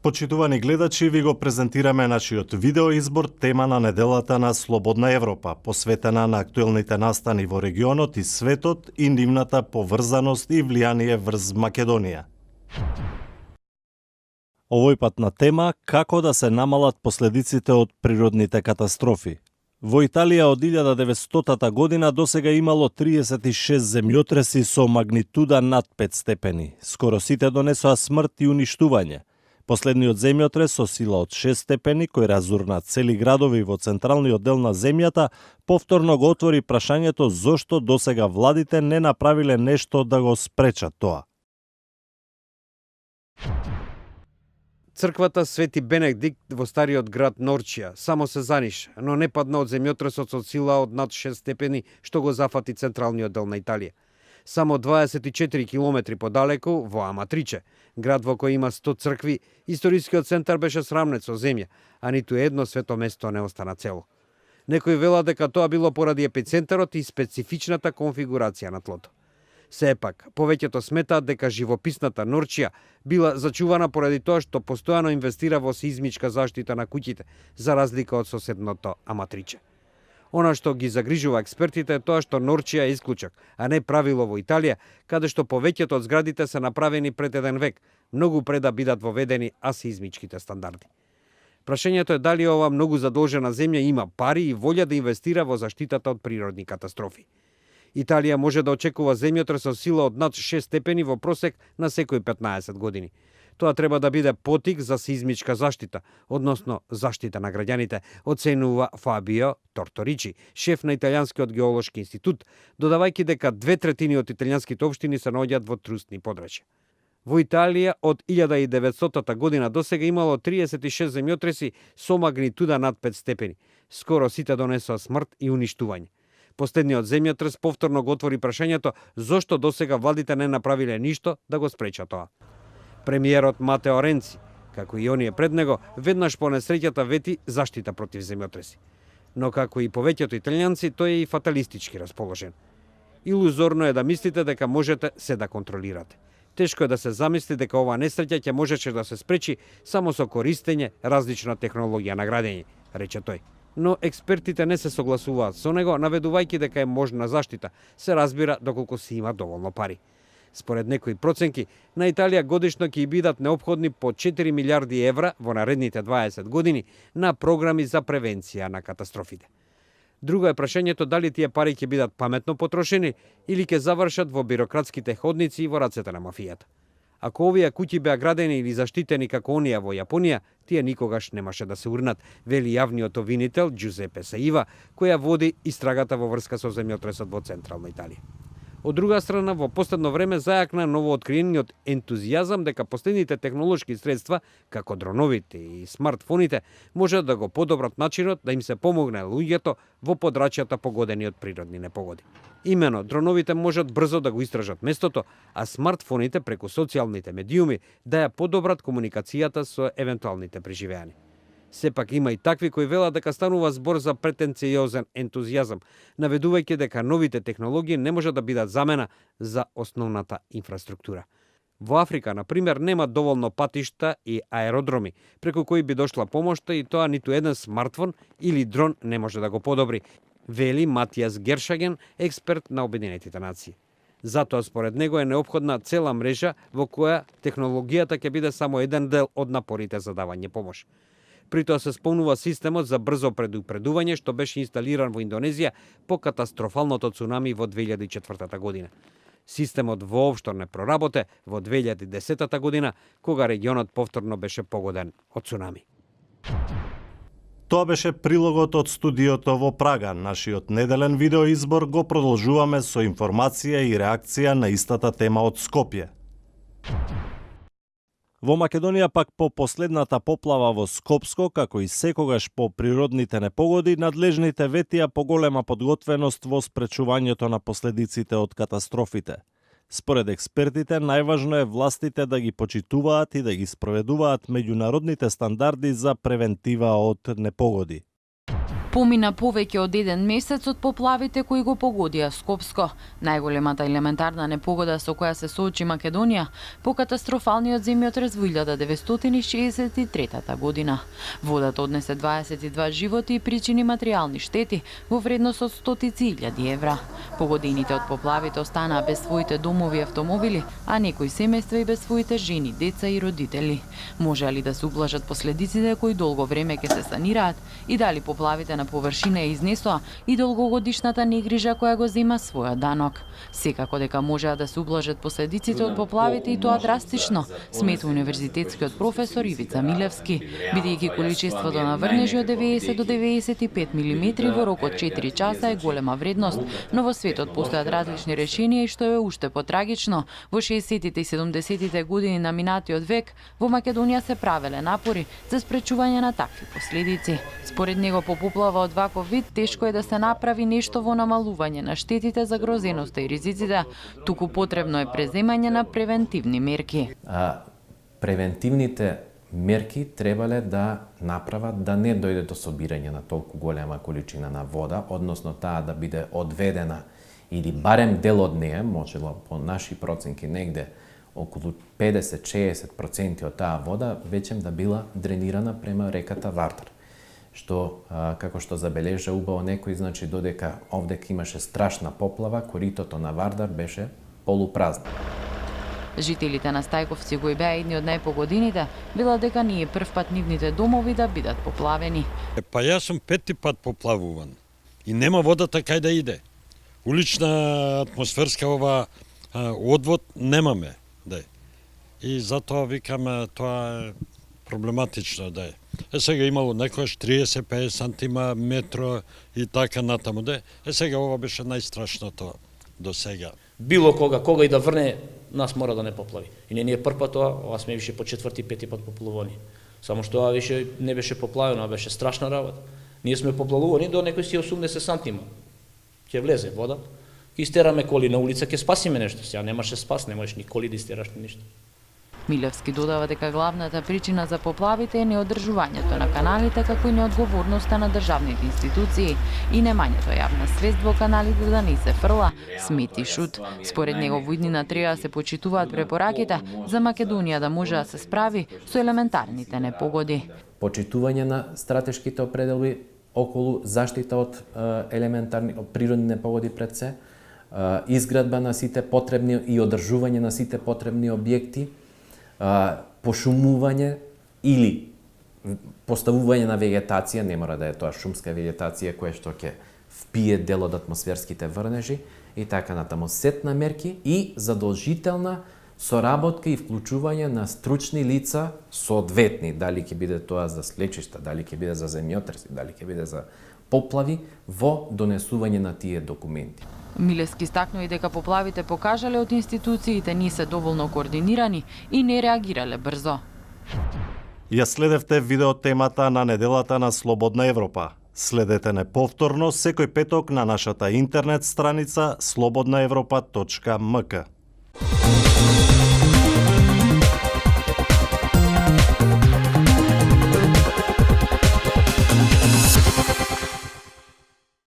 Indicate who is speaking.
Speaker 1: Почитувани гледачи, ви го презентираме нашиот видеоизбор тема на неделата на Слободна Европа, посветена на актуелните настани во регионот и светот и нивната поврзаност и влијание врз Македонија. Овој пат на тема како да се намалат последиците од природните катастрофи. Во Италија од 1900 година досега имало 36 земјотреси со магнитуда над 5 степени. Скоро сите донесоа смрт и уништување. Последниот земјотрес со сила од 6 степени, кој разурна цели градови во централниот дел на земјата, повторно го отвори прашањето зошто досега владите не направиле нешто да го спречат тоа.
Speaker 2: Црквата Свети Бенедикт во стариот град Норчија само се заниша, но не падна од земјотресот со сила од над 6 степени што го зафати централниот дел на Италија. Само 24 километри подалеку, во Аматриче, град во кој има 100 цркви, историскиот центар беше срамнет со земја, а ниту едно свето место не остана цело. Некои велат дека тоа било поради епицентарот и специфичната конфигурација на тлото. Сепак, повеќето сметаат дека живописната Норчија била зачувана поради тоа што постојано инвестира во сеизмичка заштита на куќите, за разлика од соседното Аматриче. Она што ги загрижува експертите е тоа што Норчија е исклучок, а не правило во Италија, каде што повеќето од зградите се направени пред еден век, многу пред да бидат воведени асеизмичките стандарди. Прашањето е дали ова многу задолжена земја има пари и волја да инвестира во заштитата од природни катастрофи. Италија може да очекува земјотрес со сила од над 6 степени во просек на секои 15 години. Тоа треба да биде потик за сеизмичка заштита, односно заштита на граѓаните, оценува Фабио Торторичи, шеф на Италијанскиот геолошки институт, додавајќи дека 2/3 од италијанските општини се наоѓаат во трусни подрачја. Во Италија од 1900 година досега имало 36 земјотреси со магнитуда над 5 степени. Скоро сите донесоа смрт и уништување. Последниот земјотрес повторно го отвори прашањето зошто досега владите не направиле ништо да го спречат тоа. Премиерот Матео Ренци, како и оние пред него, веднаш по несреќата вети заштита против земјотреси. Но како и повеќето италијанци, тој е и фаталистички расположен. Илузорно е да мислите дека можете се да контролирате. Тешко е да се замисли дека ова несреќа ќе можеше да се спречи само со користење различна технологија на градење, рече тој. Но експертите не се согласуваат со него, наведувајќи дека е можна заштита, се разбира доколку се има доволно пари. Според некои проценки, на Италија годишно ќе бидат неопходни по 4 милиарди евра во наредните 20 години на програми за превенција на катастрофите. Друго е прашањето дали тие пари ќе бидат паметно потрошени или ќе завршат во бирократските ходници и во рацете на мафијата. Ако овие куќи беа градени или заштитени како оние во Јапонија, тие никогаш немаше да се урнат, вели јавниот обвинител Џузепе Саива, која води истрагата во врска со земјотресот во централна Италија. Од друга страна, во последно време зајакна новооткриениот ентузијазам дека последните технолошки средства, како дроновите и смартфоните, можат да го подобрат начинот да им се помогне луѓето во подрачјата погодени од природни непогоди. Имено, дроновите можат брзо да го истражат местото, а смартфоните преку социјалните медиуми да ја подобрат комуникацијата со евентуалните преживеани. Сепак има и такви кои велат дека станува збор за претенциозен ентузијазам, наведувајќи дека новите технологии не може да бидат замена за основната инфраструктура. Во Африка, например, нема доволно патишта и аеродроми, преку кои би дошла помошта и тоа ниту еден смартфон или дрон не може да го подобри, вели Матијас Гершаген, експерт на Обединетите нации. Затоа според него е неопходна цела мрежа во која технологијата ќе биде само еден дел од напорите за давање помош. При тоа се спомнува системот за брзо предупредување што беше инсталиран во Индонезија по катастрофалното цунами во 2004 година. Системот воопшто не проработе во 2010 година, кога регионот повторно беше погоден од цунами.
Speaker 1: Тоа беше прилогот од студиото во Прага. Нашиот неделен видеоизбор го продолжуваме со информација и реакција на истата тема од Скопје. Во Македонија пак по последната поплава во Скопско, како и секогаш по природните непогоди, надлежните ветија поголема подготвеност во спречувањето на последиците од катастрофите. Според експертите, најважно е властите да ги почитуваат и да ги спроведуваат меѓународните стандарди за превентива од непогоди.
Speaker 3: Помина повеќе од 1 месец од поплавите кои го погодија Скопско, најголемата елементарна непогода со која се соочи Македонија по катастрофалниот земјотрес во 1963 година. Водата однесе 22 животи и причини материјални штети во вредност од стотици илјади евра. Погодените од поплавите останаа без своите домови и автомобили, а некои семејства и без своите жени, деца и родители. Може ли да се ублажат последиците кои долго време ќе се санираат и дали поплавите на површина ја изнесоа и долгогодишната негрижа која го зема својот данок. Секако дека можеа да се ублажат последиците од поплавите и тоа драстично, смета универзитетскиот професор Ивица Милевски, бидејќи количеството на врнежи од 90 до 95 мм во рок од 4 часа е голема вредност, но во светот постојат различни решенија и што е уште потрагично, во 60-тите и 70-тите години на минатиот век во Македонија се правеле напори за спречување на такви последици. Според него по поплава од ваков вид тешко е да се направи нешто во намалување на штетите, загрозеноста и ризиците, туку потребно е преземање на превентивни мерки.
Speaker 4: Превентивните мерки требале да направат да не дојде до собирање на толку голема количина на вода, односно таа да биде одведена или барем дел од неја, можело по наши проценки негде околу 50-60% од таа вода веќе да била дренирана према реката Вардар. Што, како што забележа убаво некој, значи додека овдека имаше страшна поплава, коритото на Вардар беше полупразно.
Speaker 3: Жителите на Стајковци, кои беа едни од најпогодените, вела дека не е прв пат нивните домови да бидат поплавени.
Speaker 5: Па јас сум 5 пат поплавуван и нема водата кај да иде. Улична атмосферска ова одвод немаме, да. И затоа викаме тоа е проблематично, да. Сега имало некојаш 30-50 сантима метро и така натаму, да. Сега ова беше најстрашното до сега.
Speaker 6: Било кога и да врне, нас мора да не поплави. И не е прв пат тоа, ова сме више по 4-5 пат поплавувани. Само што ова више не беше поплавено, а беше страшна работа. Ние сме поплавувани до некој си 80 сантима. Ќе влезе вода, ќе истераме коли на улица, ќе спасиме нешто. Сега немаше спас, не можеш ни коли да истераш ни ништо.
Speaker 3: Милевски додава дека главната причина за поплавите е неодржувањето на каналите, како и неодговорноста на државните институции и немањето јавна свест во каналите да не се фрла, смет и шут. Според него во иднина треба да се почитуваат препораките за Македонија да може да се справи со елементарните непогоди.
Speaker 4: Почитување на стратешките определби околу заштита од елементарни од природни непогоди пред се, изградба на сите потребни и одржување на сите потребни објекти, пошумување или поставување на вегетација, не мора да е тоа шумска вегетација која што ќе впие дел од атмосферските врнежи и така натаму, сет на мерки и задолжителна соработка и вклучување на стручни лица соодветни, дали ќе биде тоа за слечишта, дали ќе биде за земјотреси, дали ќе биде за поплави во донесување на тие документи.
Speaker 3: Милевски стакнува и дека поплавите покажале од институциите не се доволно координирани и не реагирале брзо.
Speaker 1: Ја следевте видео темата на неделата на Слободна Европа. Следете не повторно секој петок на нашата интернет страница slobodnaevropa.mk.